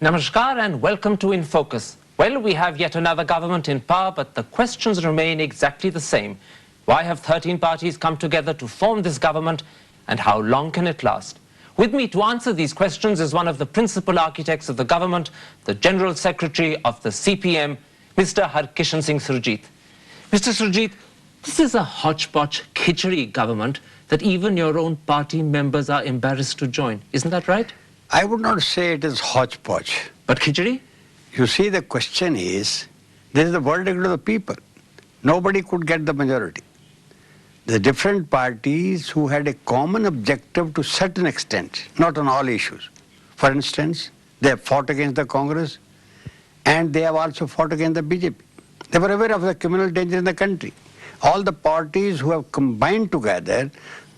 Namaskar and welcome to In Focus. Well, we have yet another government in power, but the questions remain exactly the same. Why have 13 parties come together to form this government, and how long can it last? With me to answer these questions is one of the principal architects of the government, the General Secretary of the CPM, Mr. Harkishan Singh Surjeet. Mr. Surjeet, this is a hodgepodge khichdi government that even your own party members are embarrassed to join. Isn't that right? I would not say it is hodgepodge. But khichdi? You see, the question is, this is the verdict of the people. Nobody could get the majority. The different parties who had a common objective to a certain extent, not on all issues. For instance, they have fought against the Congress and they have also fought against the BJP. They were aware of the communal danger in the country. All the parties who have combined together,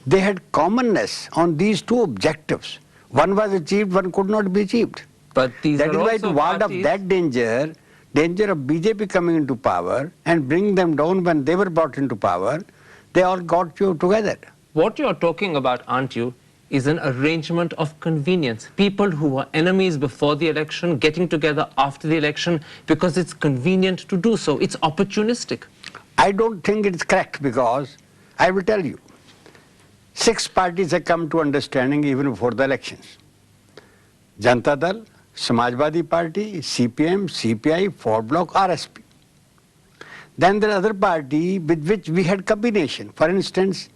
they had commonness on these two objectives. One was achieved, one could not be achieved. But these that are is why also to ward off parties... that danger of BJP coming into power and bring them down when they were brought into power, they all got you together. What you're talking about, aren't you, is an arrangement of convenience. People who were enemies before the election getting together after the election because it's convenient to do so. It's opportunistic. I don't think it's correct because I will tell you, 6 parties have come to understanding even before the elections. Janata Dal, Samajwadi Party, CPM, CPI, Forward Bloc, RSP. Then there are other party with which we had combination. For instance,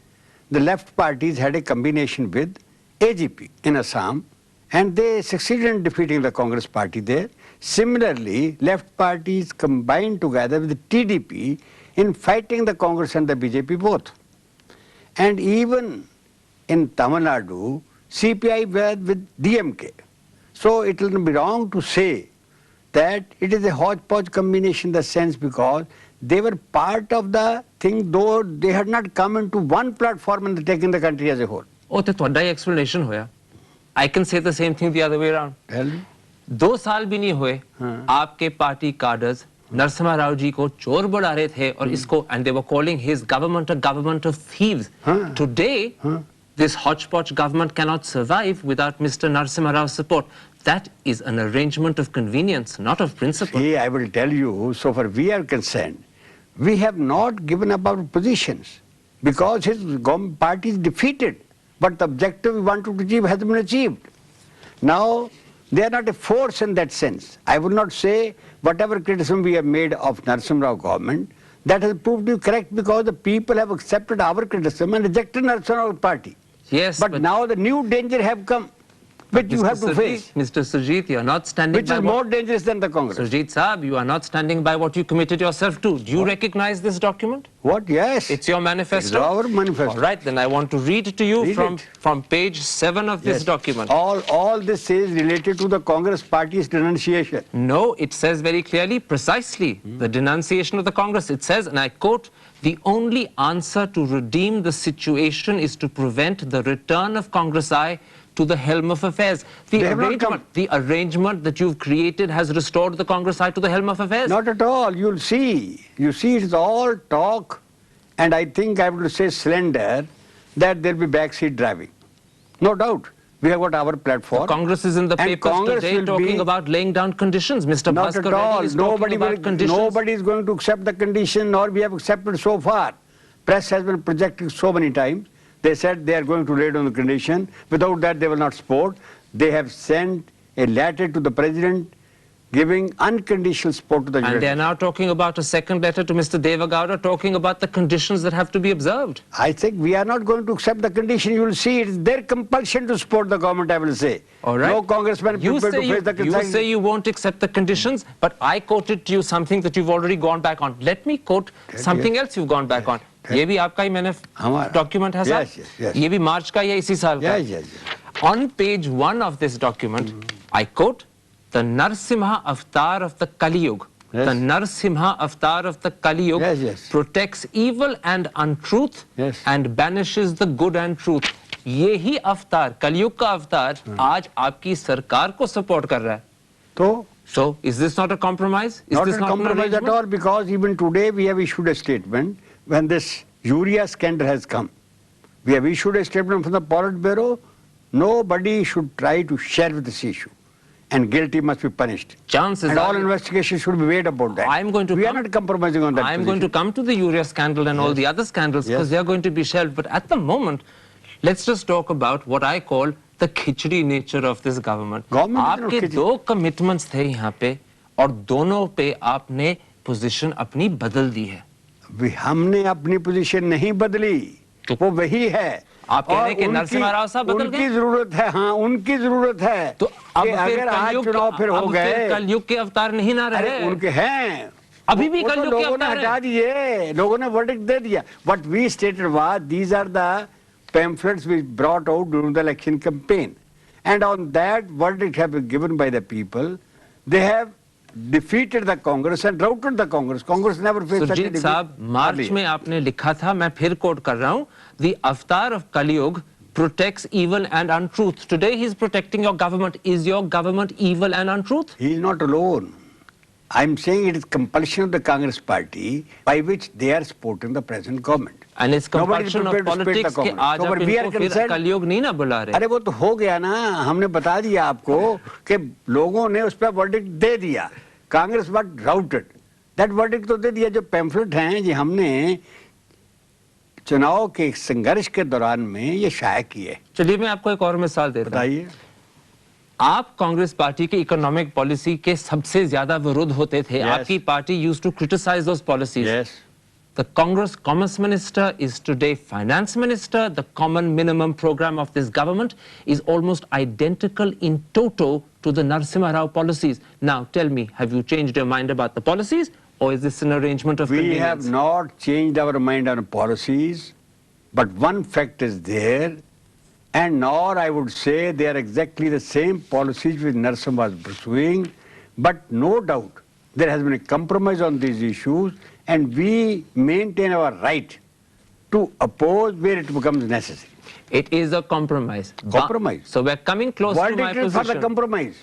the left parties had a combination with AGP in Assam and they succeeded in defeating the Congress party there. Similarly, left parties combined together with the TDP in fighting the Congress and the BJP both. And even in Tamil Nadu, CPI were with DMK. So it will be wrong to say that it is a hodgepodge combination in the sense because they were part of the thing, though they had not come into one platform and taken the country as a whole. Oh, that's what explanation hoya. I can say the same thing the other way around. Tell me. 2 साल भी नहीं हुए आपके party cadres Narasimha Rao ji को चोर बुला रहे थे और इसको and they were calling his government a government of thieves. Today, this hodgepodge government cannot survive without Mr. Narasimha Rao's support. That is an arrangement of convenience, not of principle. See, I will tell you, so far we are concerned, we have not given up our positions because his party is defeated. But the objective we wanted to achieve has been achieved. Now, they are not a force in that sense. I would not say whatever criticism we have made of Narasimha Rao government, that has proved to be correct because the people have accepted our criticism and rejected Narasimha Rao party. Yes, but now the new danger have come, which you have to face. Mr. Surjeet, you are not standing which by is more dangerous than the Congress. Surjeet Saab, you are not standing by what you committed yourself to. Do you recognize this document? What? Yes. It's your manifesto? It's our manifesto. All right, then I want to read to you from page 7 of this document. All this is related to the Congress party's denunciation. No, it says very clearly, precisely, the denunciation of the Congress. It says, and I quote, "The only answer to redeem the situation is to prevent the return of Congress I to the helm of affairs." The arrangement that you've created has restored the Congress I to the helm of affairs? Not at all. You'll see. You see, it's all talk, and I think I would say slender, that there'll be backseat driving. No doubt. We have got our platform. The Congress is in the papers today talking about laying down conditions. Mr. Not Bhaskar at all. Reddy is talking about conditions. Nobody is going to accept the condition, nor we have accepted so far. Press has been projecting so many times. They said they are going to lay down the condition. Without that, they will not support. They have sent a letter to the President giving unconditional support to the And they are now talking about a second letter to Mr. Deva Gowda talking about the conditions that have to be observed. I think we are not going to accept the condition. You will see it's their compulsion to support the government, I will say. All right. No congressman prepared to face the You say you won't accept the conditions, but I quoted to you something that you've already gone back on. Let me quote something else you've gone back on. ये भी आपका ही document है साहब? ये भी मार्च का या इसी साल का? On page 1 of this document, I quote, "The Narasimha avatar of the Kali Yuga, the Narasimha avatar of the Kali Yuga protects evil and untruth and banishes the good and truth." यही अवतार, कलयुग का अवतार, आज आपकी सरकार को support कर रहा है. तो So, is this not a compromise? Is not this a not compromise at all, because even today we have issued a statement when this urea scandal has come. We have issued a statement from the Politburo. Nobody should try to share with this issue. and guilty must be punished. Chances and are all investigations should be made about that. I'm going to we are not compromising on that. I'm going to come to the urea scandal and all the other scandals because they are going to be shelved. But at the moment, let's just talk about what I call the khichdi nature of this government. आपके दो commitments थे यहाँ पे और दोनों पे आपने position अपनी बदल दी है. हमने अपनी पोजीशन नहीं बदली, वो वही है. आप कह रहे हैं कि नरसिम्हा राव साहब बदल गए? उनकी जरूरत है, हाँ उनकी जरूरत है. तो अब अगर आज चुनाव फिर हो गए, कलयुग के अवतार नहीं ना रहे. उनके हैं, अभी भी कलयुग के अवतार हटा दिए, लोगों ने वर्डिक्ट दे दिया. What we stated was these are the pamphlets which brought out during the election campaign, and on that verdict have been given by the people. They have defeated the Congress and routed the Congress. Congress never faced such a defeat. Surjit साहब, मार्च में आपने लिखा था, मैं फिर coat कर रहा हूँ, the avatar of Kaliyug protects evil and untruth. Today he is protecting your government. Is your government evil and untruth? He is not alone. I'm saying it is compulsion of the Congress party by which they are supporting the present government. And it's compulsion of politics कि आज आप इनको फिर कलयुग नहीं ना बुला रहे. अरे वो तो हो गया ना, हमने बता दिया आपको कि लोगों ने उस पर वर्डिक्ट दे दिया. Congress was routed. That verdict तो दे दिया. जो पैम्फलेट हैं जी हमने चुनाव के संघर्ष के दौरान में ये शाया किए. चलिए मैं आपको एक और मिसाल देता हूं. बताइए. आप कांग्रेस पार्टी के इकोनॉमिक पॉलिसी के सबसे ज्यादा विरोध होते थे. आपकी party used to criticise those policies. The Congress Commerce Minister is today Finance Minister. The common minimum program of this government is almost identical in toto to the Narasimha Rao policies. Now tell me, have you changed your mind about the policies or is this an arrangement of convenience? We have not changed our mind on policies, but one fact is there, and nor I would say they are exactly the same policies which Narasimha was pursuing, but no doubt there has been a compromise on these issues. And we maintain our right to oppose where it becomes necessary. It is a compromise. Compromise. So we're coming close to my position. For the compromise.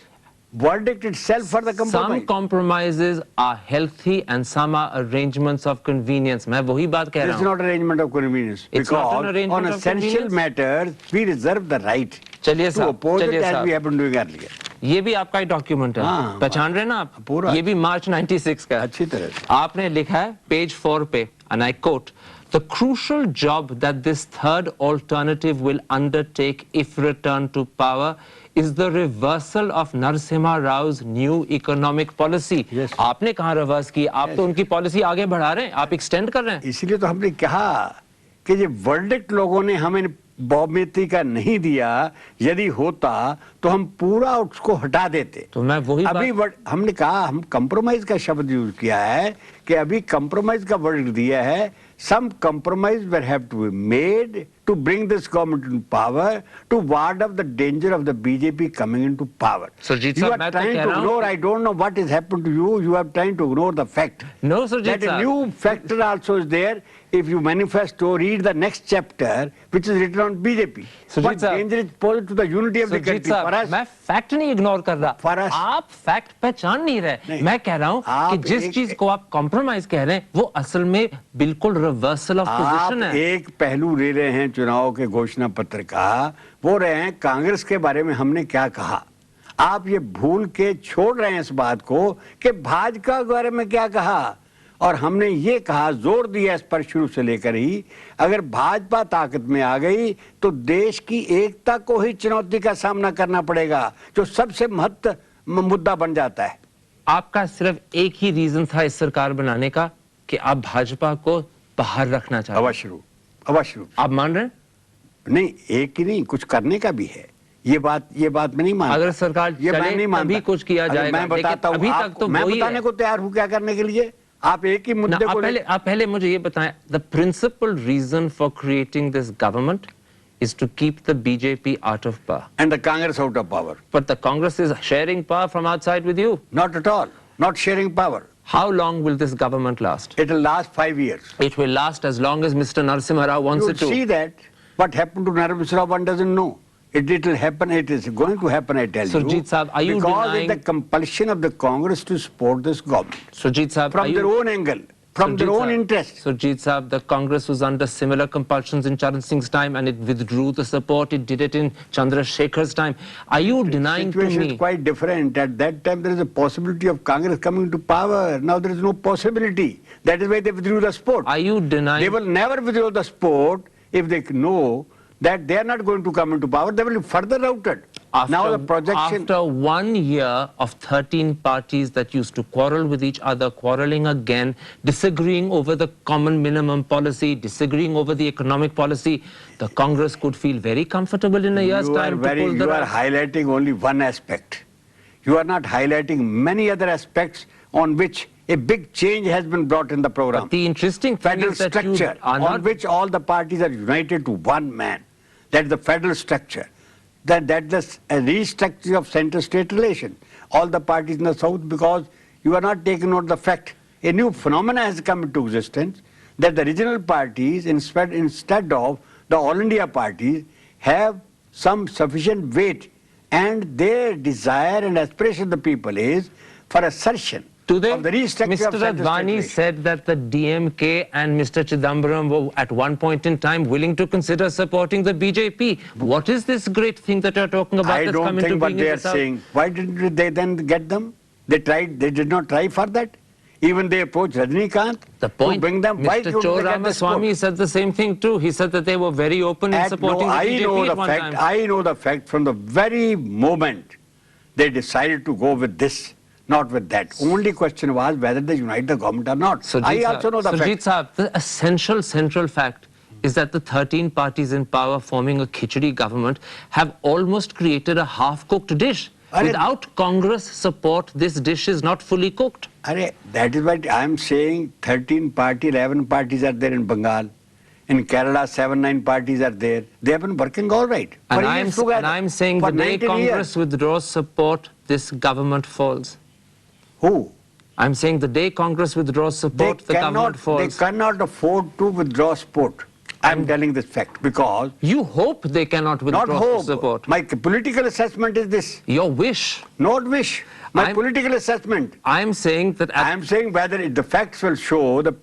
Verdict itself for the compromise. Some compromises are healthy and some are arrangements of convenience. मैं वही बात कह रहा हूँ. This is not arrangement of convenience. It's because not an arrangement on essential matters we reserve the right to oppose it as we have been doing earlier. ये भी आपका ही document है. पहचान रहे ना आप? पूरा. ये भी मार्च 96 का. अच्छी तरह से. आपने लिखा है पेज 4 पे, and I quote, the crucial job that this third alternative will undertake if returned to power is the reversal of Narasimha Rao's new economic policy. Yes. आपने कहाँ रिवर्स की? आप तो उनकी पॉलिसी आगे बढ़ा रहे हैं, आप एक्सटेंड कर रहे हैं. इसीलिए तो हमने कहा कि ये वर्डिक्ट लोगों ने हमें बहुमति का नहीं दिया. यदि होता तो हम पूरा उसको हटा देते. तो मैं वही अभी हमने कहा, हम कंप्रोमाइज का शब्द यूज किया है कि अभी कंप्रोमाइज का वर्ड दिया है. Some compromise will have to be made to bring this government into power, to ward off the danger of the BJP coming into power. Surjit you sir, are trying to ignore, I don't know what has happened to you, you are trying to ignore the fact. No, Surjit that a new factor also is there. If you manifesto, read the next chapter, which is written on BJP. What danger is posed to the unity of the country? For us, मैं fact नहीं ignore कर रहा. For us, आप fact पहचान नहीं रहे. मैं कह रहा हूँ कि जिस चीज को आप कॉम्प्रोमाइज कह रहे हैं वो असल में बिल्कुल रिवर्सल ऑफ पोजीशन है. एक पहलू ले रहे हैं चुनाव के घोषणा पत्र का, वो रहे हैं कांग्रेस के बारे में हमने क्या कहा. आप ये भूल के छोड़ रहे हैं इस बात को कि भाजपा के बारे में क्या कहा. और हमने ये कहा, जोर दिया इस पर शुरू से लेकर ही, अगर भाजपा ताकत में आ गई तो देश की एकता को ही चुनौती का सामना करना पड़ेगा, जो सबसे महत्वपूर्ण मुद्दा बन जाता है. आपका सिर्फ एक ही रीजन था इस सरकार बनाने का कि आप भाजपा को बाहर रखना चाहते. अवश्य. आप मान रहे हैं? नहीं, एक ही नहीं, कुछ करने का भी है. ये बात मैं नहीं मानता. अगर सरकार चले तभी कुछ किया जाएगा. मैं बताता हूँ, अभी तक तो मैं बताने को तैयार हूँ क्या करने के लिए. आप एक ही मुद्दे को आप पहले मुझे ये बताएं. The principal reason for creating this government is to keep the BJP out of power and the Congress out of power. But the Congress is sharing power from outside with you. Not at all. Not sharing power. How long will this government last? It will last 5 years. It will last as long as Mr. Narasimha Rao wants it to. You see that what happened to Narasimha Rao, one doesn't know. It will happen. It is going to happen, I tell you. Surjit Sahab, are you because denying... it's the compulsion of the Congress to support this government. Surjit Sahab, from their own angle. from their own interests. Surjit Saab, the Congress was under similar compulsions in Charan Singh's time and it withdrew the support. It did it in Chandrasekhar's time. Are you denying to me? The situation is quite different. At that time, there is a possibility of Congress coming to power. Now there is no possibility. That is why they withdrew the support. Are you denying? They will never withdraw the support if they know that they are not going to come into power. They will be further routed. Now the projection... After 1 year of 13 parties that used to quarrel with each other, quarreling again, disagreeing over the common minimum policy, disagreeing over the economic policy, the Congress could feel very comfortable in a year's time to pull the You are highlighting only one aspect. You are not highlighting many other aspects on which a big change has been brought in the program. But the interesting thing federal is that structure you are on which all the parties are united to one man. That is the federal structure. That's the restructuring of center-state relation. All the parties in the south, because you are not taking note of the fact. A new phenomena has come into existence that the regional parties, instead of the All India parties, have some sufficient weight, and their desire and aspiration of the people is for assertion. Today, of the restructure Mr. Advani said that the DMK and Mr. Chidambaram were at one point in time willing to consider supporting the BJP. What is this great thing that you're talking about? I don't think what they are saying. Why didn't they then get them? They tried. They did not try for that. Even they approached Rajinikanth the point, to bring them. Why Mr. Cho Ramaswamy said the same thing too. He said that they were very open in supporting the BJP at one time. I know the fact from the very moment they decided to go with this. Not with that. Only question was whether they unite the government or not. I also know the fact. Surjit Saab, the essential central fact is that the 13 parties in power forming a khichdi government have almost created a half-cooked dish. Without Congress support, this dish is not fully cooked. That is what I am saying. 13 parties, 11 parties are there in Bengal. In Kerala, 7-9 parties are there. They have been working all right. And I'm saying the day Congress withdraws support, this government falls. Who? I'm saying the day Congress withdraws support, the government falls. They cannot afford to withdraw support. I'm telling this fact because... You hope they cannot withdraw support. My political assessment is this. Your wish. Not wish. My political assessment. I'm saying that... I'm saying whether the facts will show, the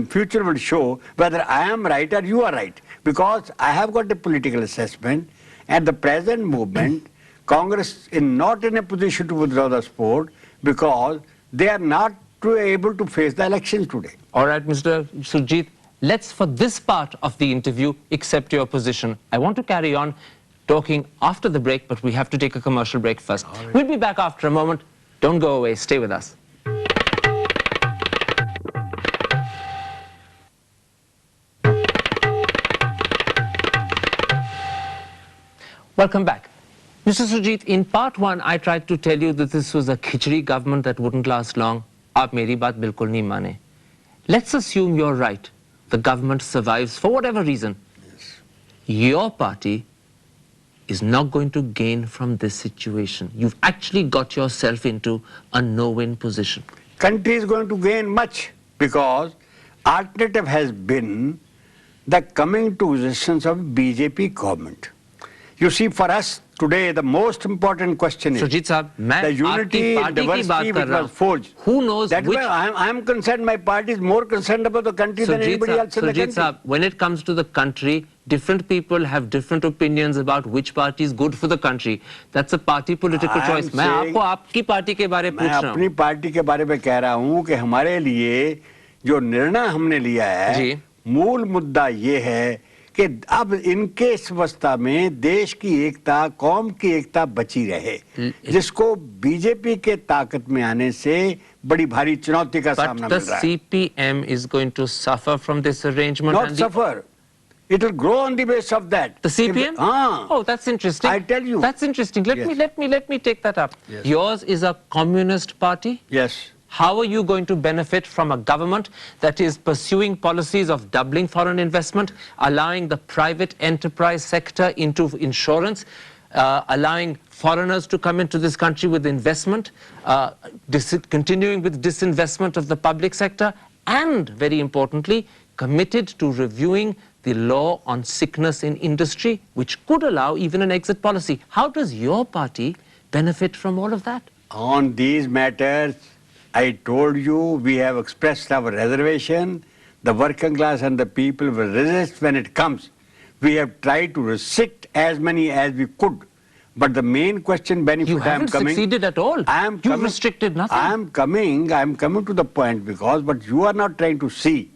future will show whether I am right or you are right. Because I have got a political assessment. At the present movement, Congress is not in a position to withdraw the support because they are not able to face the elections today. All right, Mr. Surjit, let's, for this part of the interview, accept your position. I want to carry on talking after the break, but we have to take a commercial break first. Right. We'll be back after a moment. Don't go away. Stay with us. Welcome back. Mr. Surjit, in part one, I tried to tell you that this was a khichdi government that wouldn't last long. Aap meri baat bilkul nahi mane. Let's assume you're right. The government survives for whatever reason. Yes. Your party is not going to gain from this situation. You've actually got yourself into a no-win position. Country is going to gain much because alternative has been the coming to existence of BJP government. You see, for us today, the most important question is the unity and diversity which was forged. Who knows? That's why I am concerned. My party is more concerned about the country than anybody else in the country. When it comes to the country, different people have different opinions about which party is good for the country. That's a party political choice. मैं आपको आपकी party के बारे में पूछ रहा हूँ. मैं अपनी पार्टी के बारे में कह रहा हूँ कि हमारे लिए जो निर्णय हमने लिया है, मूल मुद्दा ये है कि अब इनके इस अवस्था में देश की एकता, कौम की एकता बची रहे, जिसको बीजेपी के ताकत में आने से बड़ी भारी चुनौती का सामना मिल रहा है. But the CPM is going to suffer from this arrangement. Not suffer. It will grow on the basis of that. The CPM? Oh, that's interesting. I tell you. That's interesting. Let me take that up. Yes. Yours is a communist party? Yes. How are you going to benefit from a government that is pursuing policies of doubling foreign investment, allowing the private enterprise sector into insurance, allowing foreigners to come into this country with investment, continuing with disinvestment of the public sector, and, very importantly, committed to reviewing the law on sickness in industry, which could allow even an exit policy? How does your party benefit from all of that? On these matters, I told you we have expressed our reservation. The working class and the people will resist when it comes. We have tried to restrict as many as we could. But the main question, benefit, You haven't succeeded at all. You've restricted nothing. I am coming to the point because what you are not trying to see,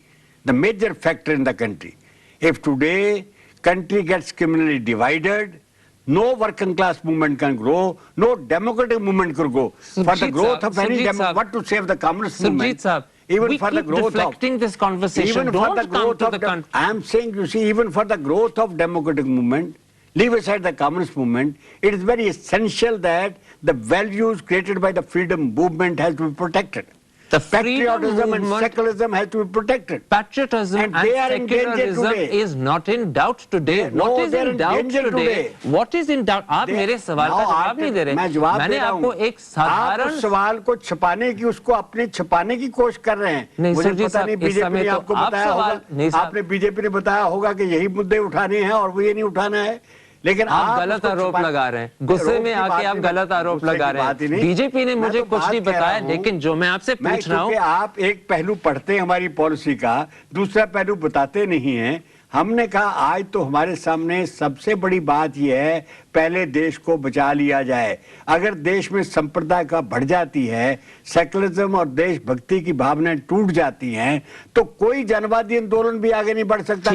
the major factor in the country. If today country gets criminally divided, no working class movement can grow, no democratic movement can grow. For the growth of any what to save the communist movement, even for the growth deflecting this conversation, even for the growth of the I am saying, you see, even for the growth of democratic movement, leave aside the communist movement, it is very essential that the values created by the freedom movement has to be protected. The patriotism and secularism has to be protected. Patriotism and secularism is not in doubt today. What is in doubt today? What is in doubt? आप मेरे सवाल का जवाब नहीं दे रहे. मैं जवाब मैंने आपको एक साधारण आप सवाल को छुपाने की उसको अपने छुपाने की कोशिश कर रहे हैं. नहीं मुझे जी पता नहीं बीजेपी ने आपको बताया होगा. आपने बीजेपी ने बताया होगा कि यही मुद्दे उठाने हैं और वो ये नहीं उठाना है. लेकिन आप गलत आरोप लगा रहे हैं. गुस्से में आके आप गलत आरोप लगा रहे हैं. बीजेपी ने मुझे कुछ नहीं बताया, लेकिन जो मैं आपसे पूछ रहा हूँ, आप एक पहलू पढ़ते हैं हमारी पॉलिसी का, दूसरा पहलू बताते नहीं हैं. हमने कहा आज तो हमारे सामने सबसे बड़ी बात यह है, पहले देश को बचा लिया जाए. अगर देश में संप्रदाय का बढ़ जाती है, सेकुलरिज्म और देशभक्ति की भावनाएं टूट जाती हैं, तो कोई जनवादी आंदोलन भी आगे नहीं बढ़ सकता.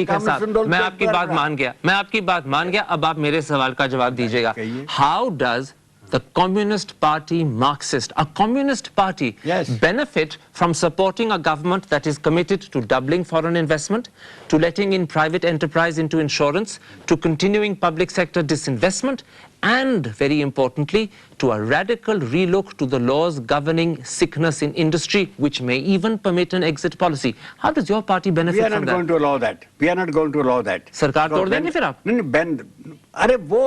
मैं आपकी बात मान गया. अब आप मेरे सवाल का जवाब दीजिएगा. How does the Communist Party Marxist, a communist party, benefit from supporting a government that is committed to doubling foreign investment, to letting in private enterprise into insurance, to continuing public sector disinvestment, and very importantly, to a radical relook to the laws governing sickness in industry, which may even permit an exit policy. How does your party benefit from that? We are not going to allow that. We are not going to allow that. सरकार तोड़ देंगे फिर आप? नहीं, अरे वो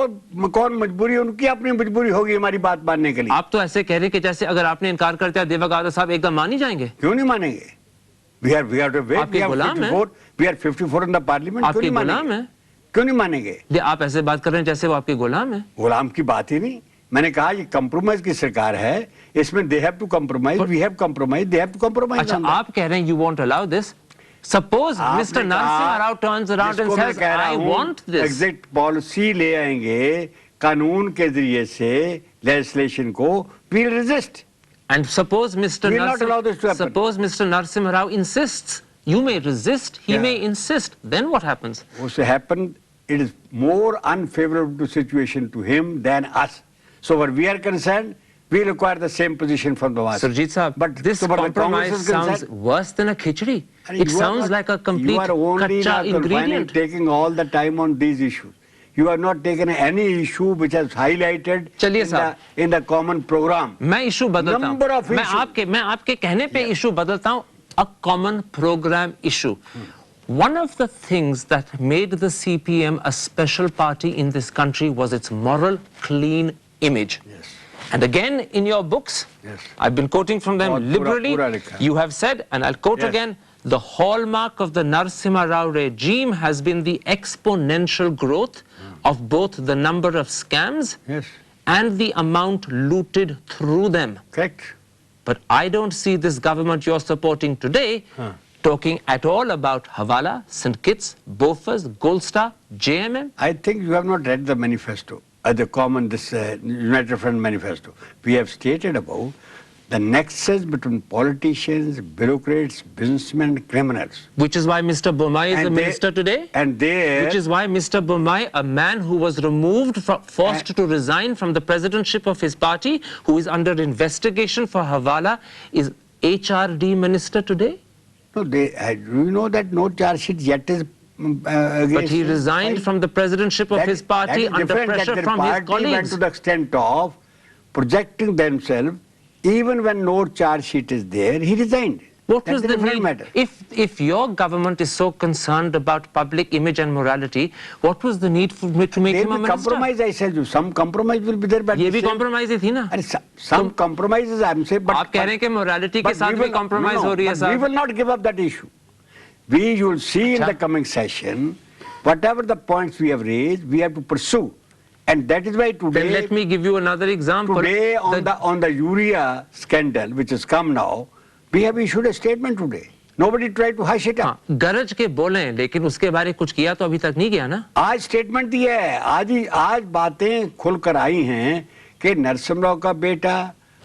कौन मजबूरी, उनकी अपनी मजबूरी होगी हमारी बात मानने के लिए. आप तो ऐसे कह रहे हैं कि जैसे अगर आपने इनकार कर दिया देवगौड़ा साहब एकदम मान ही जाएंगे. क्यों नहीं मानेंगे? We are to wait. आपके गुलाम हैं. We are 54 in the parliament. आपके गुलाम हैं. क्यों नहीं मानेंगे? आप ऐसे बात कर रहे हैं जैसे वो आपके गुलाम हैं. गुलाम की बात ही नहीं. मैंने कहा ये कंप्रोमाइज की सरकार है, इसमें they have to compromise, we have compromised, they have to compromise. अच्छा, आप कह रहे हैं you won't allow this. Suppose Mr. Narasimha Rao turns around and says I want this. Exit policy ले आएंगे कानून के जरिए से legislation को, we'll resist. And suppose Mr. Narasimha Rao insists, you may resist, he may insist, then what happens? What will happen, it is more unfavorable to situation to him than us. So where we are concerned, we require the same position from the West. Surjit Saab, but this compromise sounds worse than a khichdi. It sounds like a complete kacha ingredient. You are taking all the time on these issues. You are not taking any issue which has highlighted in the common program. मैं issue बदलता हूँ. मैं आपके कहने पे issue बदलता हूँ. A common program issue. One of the things that made the CPM a special party in this country was its moral, clean image. Yes. And again, in your books, I've been quoting from them liberally, you have said, and I'll quote again, the hallmark of the Narasimha Rao regime has been the exponential growth of both the number of scams and the amount looted through them. Correct. But I don't see this government you're supporting today talking at all about Hawala, St. Kitts, Bofors, Gold Star, JMM. I think you have not read the manifesto, the common, United Front manifesto. We have stated about the nexus between politicians, bureaucrats, businessmen, criminals. Which is why Mr. Bommai is the minister today? Which is why Mr. Bommai, a man who was removed, forced to resign from the presidentship of his party, who is under investigation for Hawala, is HRD minister today? No, you know that no charge sheet yet is but he resigned from the presidentship of his party under pressure from his colleagues. Went to the extent of projecting themselves. Even when no charge sheet is there, he resigned. What was the need? If your government is so concerned about public image and morality, what was the need to make him a minister? Compromise, I said you. Some compromise will be there. But ये भी compromise ही थी ना? Some compromises, I'm saying. But आप कह रहे हैं कि morality के साथ भी compromise हो रही है साहब? We will not give up that issue. You will see in the coming session, whatever the points we have raised, we have to pursue. And that is why today. Then let me give you another example. Today on the urea scandal which has come now, we have issued a statement today. Nobody tried to hush it up. हाँ, गरज के बोले लेकिन उसके बारे कुछ किया तो अभी तक नहीं किया ना. आज स्टेटमेंट दिया है, आज बातें खुलकर आई हैं कि नरसिम्हा राव का बेटा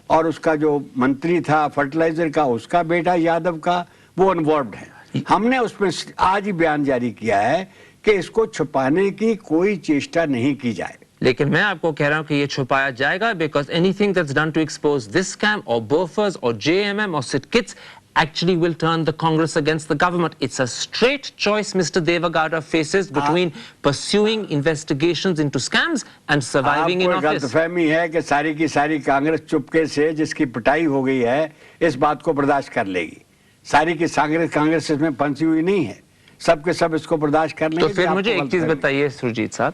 और उसका जो मंत्री था फर्टिलाइजर का, उसका बेटा यादव का, वो इन्वॉल्व्ड है. हमने उसमें आज ही बयान जारी किया है कि इसको छुपाने की कोई चेष्टा नहीं की जाए. लेकिन मैं आपको कह रहा हूं कि ये छुपाया जाएगा because anything that's done to expose this scam or Bofors or JMM or Sitkits actually will turn the Congress against the government. It's a straight choice Mr. Devagowda faces between pursuing investigations into scams and surviving in office. गलतफहमी है कि सारी की सारी कांग्रेस चुपके से जिसकी पिटाई हो गई है इस बात को बर्दाश्त कर लेगी. सारी की कांग्रेस इसमें फंसी हुई नहीं है, सबके सब इसको बर्दाश्त कर लेंगे. तो फिर मुझे एक चीज बताइए सुरजीत साहब,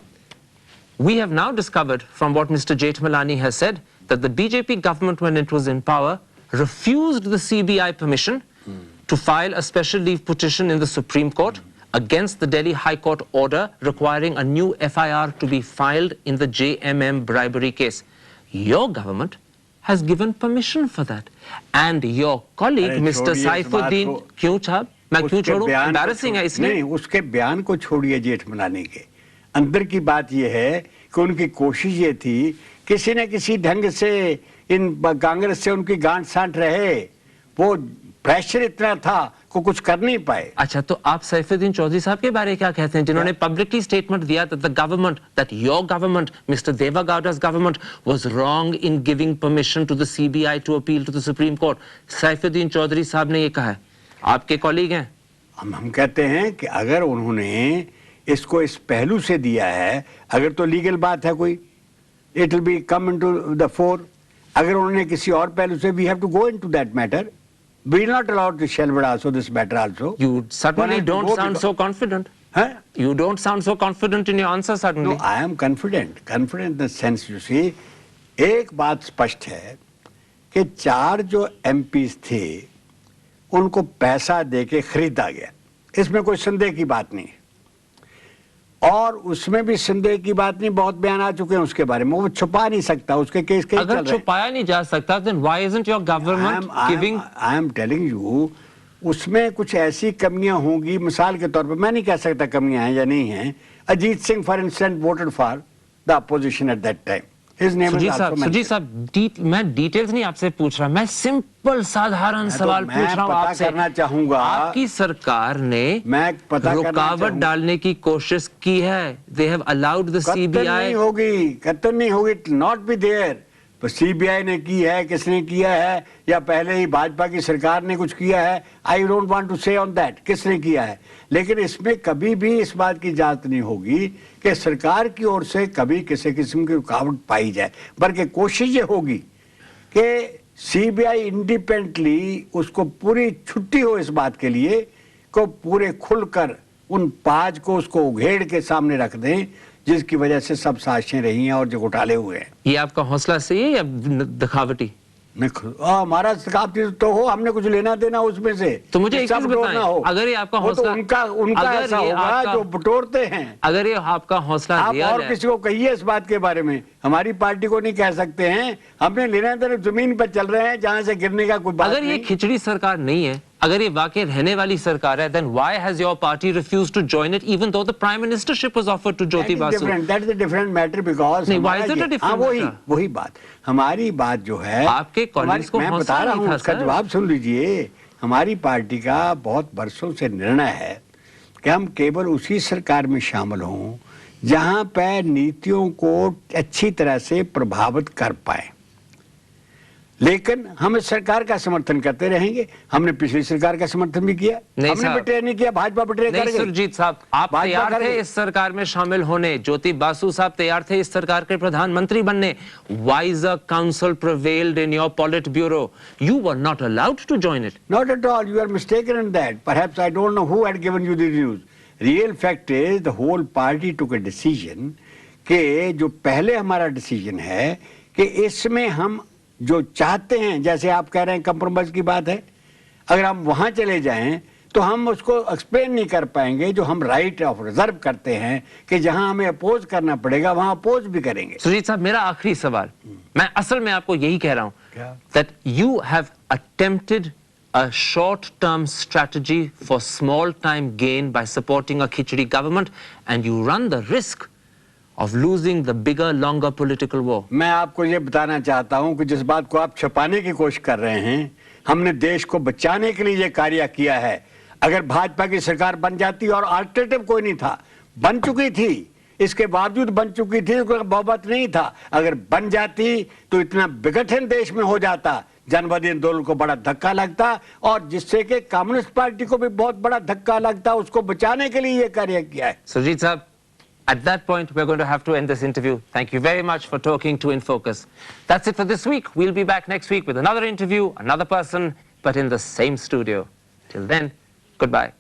we have now discovered from what Mr. Jethmalani has said that the BJP government when it was in power refused the CBI permission to file a special leave petition in the Supreme Court against the Delhi High Court order requiring a new FIR to be filed in the JMM bribery case. Your government has given permission for that. And your colleague Mr. Saifuddin, क्यों साहब? मैं क्यों छोड़ूं? Embarrassing है इसलिए. नहीं, उसके बयान को छोड़िए जेठमलानी के. अंदर की बात यह है कि उनकी कोशिश ये थी किसी न किसी ढंग से इन कांग्रेस से उनकी गांठ साठ रहे, वो प्रेशर इतना था को कुछ कर नहीं पाए. अच्छा, तो आप सैफुद्दीन चौधरी साहब के बारे में क्या कहते हैं जिन्होंने पब्लिकली स्टेटमेंट दिया that the government, that your government, Mr. Devagowda's government was wrong in giving permission to the CBI to appeal to the Supreme Court. Saifuddin Chowdhury sahab ने ये कहा है, आपके कॉलीग हैं. हम कहते हैं कि अगर उन्होंने इसको इस पहलू से दिया है, अगर तो लीगल बात है कोई, it will be come into the fore. अगर उन्होंने किसी और पहलू से, we have to go into that matter. We will not allow to shelve it also, this matter also. You certainly don't sound so confident. Huh? You don't sound so confident in your answer suddenly. No, I am confident. Confident in the sense, you see, एक बात स्पष्ट है कि 4 जो MPs थे उनको पैसा देके खरीदा गया, इसमें कोई संदेह की बात नहीं. और उसमें भी संदेह की बात नहीं, बहुत बयान आ चुके हैं उसके बारे में, वो छुपा नहीं सकता, उसके केस के अगर छुपाया नहीं जा सकता then why isn't your government giving? I am telling you, उसमें कुछ ऐसी कमियां होंगी. मिसाल के तौर पे मैं नहीं कह सकता कमियां हैं या नहीं हैं. Ajit Singh for instance voted for the opposition at that time. Sujit sahab, मैं डिटेल्स नहीं आपसे पूछ रहा, मैं सिंपल साधारण सवाल पूछ रहा हूँ आपसे. करना चाहूंगा, आपकी सरकार ने रुकावट डालने की कोशिश की है. They have allowed the CBI. कतई नहीं होगी, नॉट बी देयर. तो CBI ने की है, किसने किया है, या पहले ही भाजपा की सरकार ने कुछ किया है, आई डोंट वांट टू से ऑन दैट किसने किया है. लेकिन इसमें कभी भी इस बात की जांच नहीं होगी कि सरकार की ओर से कभी किसी किस्म की रुकावट पाई जाए, बल्कि कोशिश ये होगी कि CBI इंडिपेंडेंटली उसको पूरी छुट्टी हो इस बात के लिए को पूरे खुलकर उन 5 को उसको उघेड़ के सामने रख दें जिसकी वजह से सब साजिशें रही हैं और जो घोटाले हुए हैं. ये आपका हौसला सही है या दिखावटी? हमारा तो हो, हमने कुछ लेना देना उसमें से. तो मुझे एक चीज बताएं, अगर ये आपका हौसला, उनका ऐसा होगा जो बटोरते हैं. अगर ये आपका हौसला आप और किसी को कहिए इस बात के बारे में, हमारी पार्टी को नहीं कह सकते हैं. हमने लेना देना जमीन पर चल रहे हैं जहां से गिरने का कोई बात नहीं. अगर ये खिचड़ी सरकार नहीं है, अगर ये वाकई रहने वाली सरकार है, then why has your party refused to join it even though the prime ministership was offered to Jyoti Basu? That is a different matter because नहीं, why is it a different matter? वही बात. हमारी बात जो है, आपके college को मैं बता रहा हूँ, उसका जवाब सुन लीजिए. हमारी पार्टी का बहुत बरसों से निर्णय है कि हम केवल उसी सरकार में शामिल हों जहां पर नीतियों को अच्छी तरह से प्रभावित कर पाए. लेकिन हम इस सरकार का समर्थन करते रहेंगे. हमने पिछली सरकार का समर्थन भी किया, हमने बिट्रे नहीं किया, भाजपा बिट्रे कर गई. सुरजीत साहब, आप तैयार थे इस सरकार में शामिल होने, ज्योति बासु साहब तैयार थे इस सरकार के प्रधानमंत्री बनने. Wiser counsel prevailed in your Politburo. You were not allowed to join it. Not at all. You are mistaken in that. Perhaps I don't know who had given you the news. Real fact is the whole party took a decision कि जो पहले हमारा decision है कि इसमें हम जो चाहते हैं, जैसे आप कह रहे हैं कंप्रोमाइज की बात है, अगर हम वहां चले जाएं तो हम उसको एक्सप्लेन नहीं कर पाएंगे। जो हम राइट ऑफ रिजर्व करते हैं कि जहां हमें अपोज करना पड़ेगा वहां अपोज भी करेंगे। सुजीत साहब, मेरा आखिरी सवाल, मैं असल में आपको यही कह रहा हूं that you have attempted a short-term strategy for small-time gain by supporting a khichdi government, and you run the risk of losing the bigger, longer political war. मैं आपको ये बताना चाहता हूं कि जिस बात को आप छुपाने की कोशिश कर रहे हैं, हमने देश को बचाने के लिए ये कार्य किया है। अगर भाजपा की सरकार बन जाती और अल्टरनेटिव कोई नहीं था, बन चुकी थी, इसके बावजूद बन चुकी थी, कोई बहुमत नहीं था, अगर बन जाती तो इतना विघटन देश में हो जाता, जनवादी आंदोलन को बड़ा धक्का लगता और जिससे कि कम्युनिस्ट पार्टी को भी बहुत बड़ा धक्का लगता। उसको बचाने के लिए ये कार्य किया है। सुजीत साहब, at that point we're going to have to end this interview. Thank you very much for talking to In Focus. That's it for this week. We'll be back next week with another interview, another person, but in the same studio. Till then, goodbye.